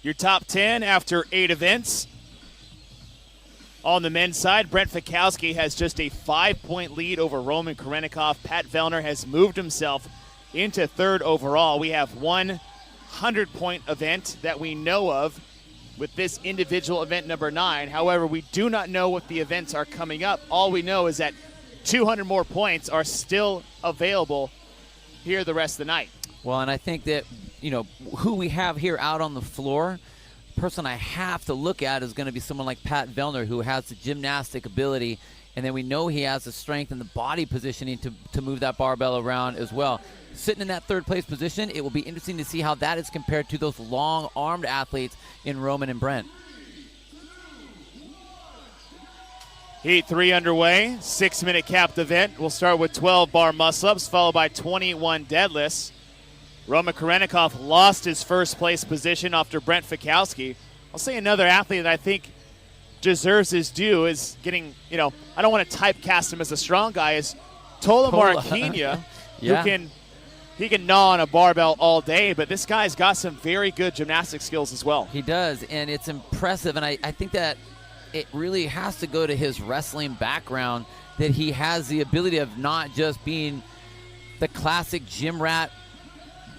Your top 10 after 8 events. On the men's side, Brent Fikowski has just a 5-point lead over Roman Karenikov. Pat Vellner has moved himself into third overall. We have one 100-point event that we know of with this individual event number 9. However, we do not know what the events are coming up. All we know is that 200 more points are still available here the rest of the night. Well, and I think that, who we have here out on the floor, the person I have to look at is going to be someone like Pat Vellner, who has the gymnastic ability, and then we know he has the strength and the body positioning to move that barbell around as well. Sitting in that third place position, it will be interesting to see how that is compared to those long-armed athletes in Roman and Brent. Heat 3 underway, 6-minute capped event. We'll start with 12 bar muscle-ups, followed by 21 deadlifts. Roman Karenikov lost his first place position after Brent Fikowski. I'll say another athlete that I think deserves his due is getting, I don't want to typecast him as a strong guy, is Tola Marquinhos, yeah. He can gnaw on a barbell all day, but this guy's got some very good gymnastic skills as well. He does, and it's impressive, and I think that it really has to go to his wrestling background, that he has the ability of not just being the classic gym rat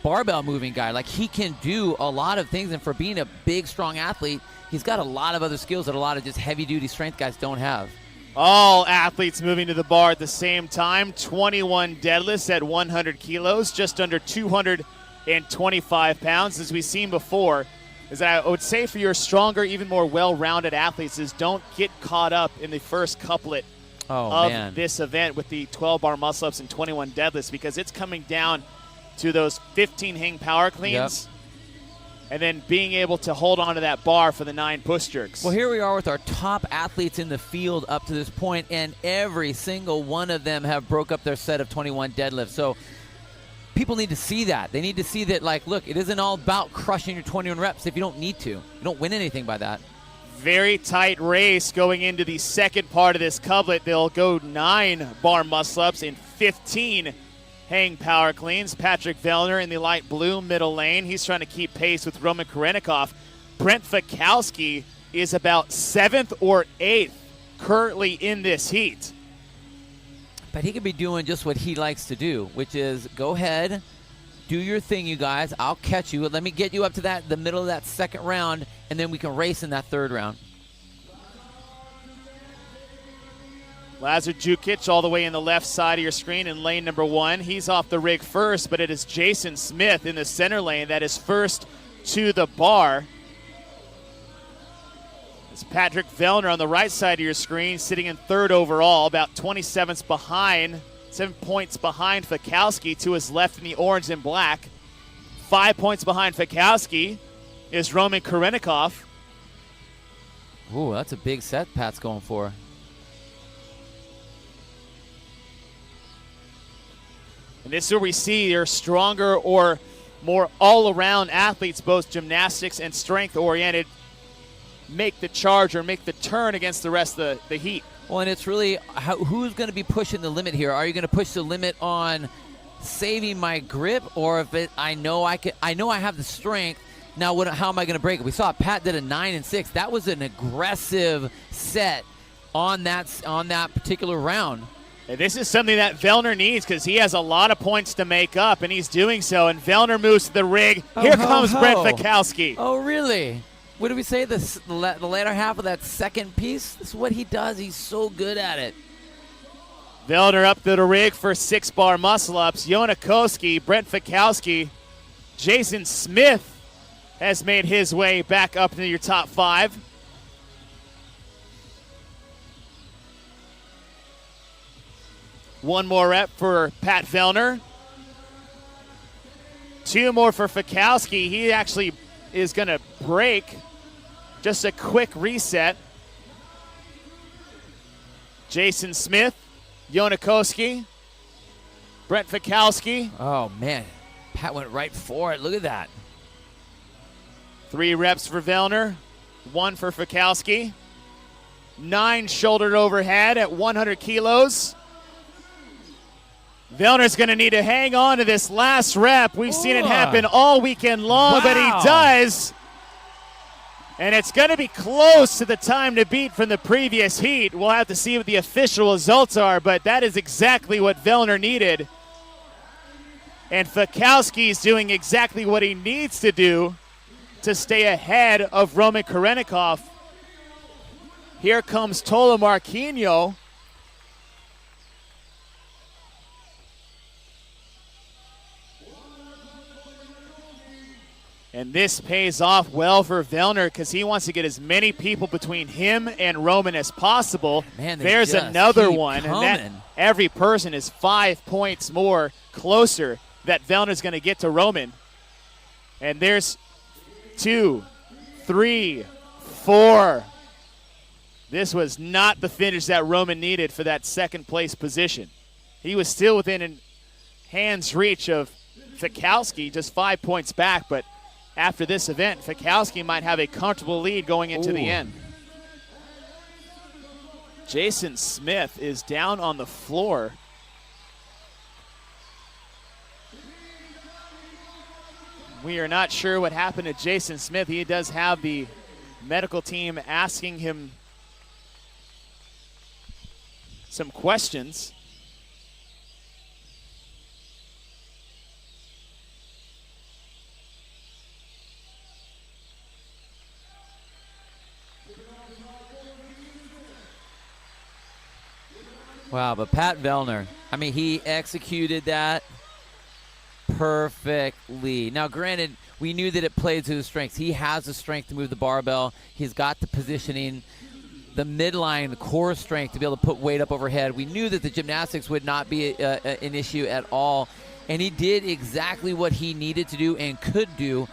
barbell moving guy. Like, he can do a lot of things, and for being a big, strong athlete, he's got a lot of other skills that a lot of just heavy-duty strength guys don't have. All athletes moving to the bar at the same time. 21 deadlifts at 100 kilos, just under 225 pounds. As we've seen before, is that I would say for your stronger, even more well-rounded athletes is don't get caught up in the first couplet of this event with the 12 bar muscle-ups and 21 deadlifts, because it's coming down to those 15 hang power cleans. Yep. And then being able to hold on to that bar for the 9 push jerks. Well, here we are with our top athletes in the field up to this point, and every single one of them have broke up their set of 21 deadlifts. So people need to see that. They need to see that, like, look, it isn't all about crushing your 21 reps if you don't need to. You don't win anything by that. Very tight race going into the second part of this couplet. They'll go 9 bar muscle-ups and 15 hang power cleans. Patrick Vellner in the light blue middle lane. He's trying to keep pace with Roman Karenikov. Brent Fikowski is about 7th or 8th currently in this heat. But he could be doing just what he likes to do, which is go ahead, do your thing, you guys. I'll catch you. Let me get you up to the middle of that second round, and then we can race in that third round. Lazar Jukic all the way in the left side of your screen in lane number 1. He's off the rig first, but it is Jason Smith in the center lane that is first to the bar. It's Patrick Vellner on the right side of your screen, sitting in third overall, about 27 behind, 7 points behind Fikowski to his left in the orange and black. 5 points behind Fikowski is Roman Karenikov. Ooh, that's a big set Pat's going for. And this is where we see your stronger or more all-around athletes, both gymnastics and strength-oriented, make the charge or make the turn against the rest of the heat. Well, and it's really who's going to be pushing the limit here. Are you going to push the limit on saving my grip, or if I know I have the strength? Now, how am I going to break it? We saw Pat did a 9 and 6. That was an aggressive set on that particular round. This is something that Vellner needs because he has a lot of points to make up, and he's doing so. And Vellner moves to the rig. Here comes Brent Fikowski. Oh, really? What did we say? The latter half of that second piece? This is what he does. He's so good at it. Vellner up to the rig for 6 bar muscle-ups. Jonakowski, Brent Fikowski, Jason Smith has made his way back up into your top 5. One more rep for Pat Vellner. 2 more for Fikowski. He actually is going to break. Just a quick reset. Jason Smith, Jonakowski, Brent Fikowski. Oh, man. Pat went right for it. Look at that. 3 reps for Vellner. 1 for Fikowski. 9 shouldered overhead at 100 kilos. Vellner's going to need to hang on to this last rep. We've seen it happen all weekend long, but he does. And it's going to be close to the time to beat from the previous heat. We'll have to see what the official results are, but that is exactly what Vellner needed. And Fikowski's doing exactly what he needs to do to stay ahead of Roman Karenikov. Here comes Tola Marquinhos. And this pays off well for Vellner because he wants to get as many people between him and Roman as possible. Man, there's another one, and that every person is 5 points more closer that Vellner's going to get to Roman. And there's 2, 3, 4. This was not the finish that Roman needed for that second place position. He was still within hand's reach of Fikowski, just 5 points back, but after this event, Fikowski might have a comfortable lead going into the end. Jason Smith is down on the floor. We are not sure what happened to Jason Smith. He does have the medical team asking him some questions. Wow, but Pat Vellner, I mean, he executed that perfectly. Now, granted, we knew that it played to his strengths. He has the strength to move the barbell. He's got the positioning, the midline, the core strength to be able to put weight up overhead. We knew that the gymnastics would not be an issue at all. And he did exactly what he needed to do and could do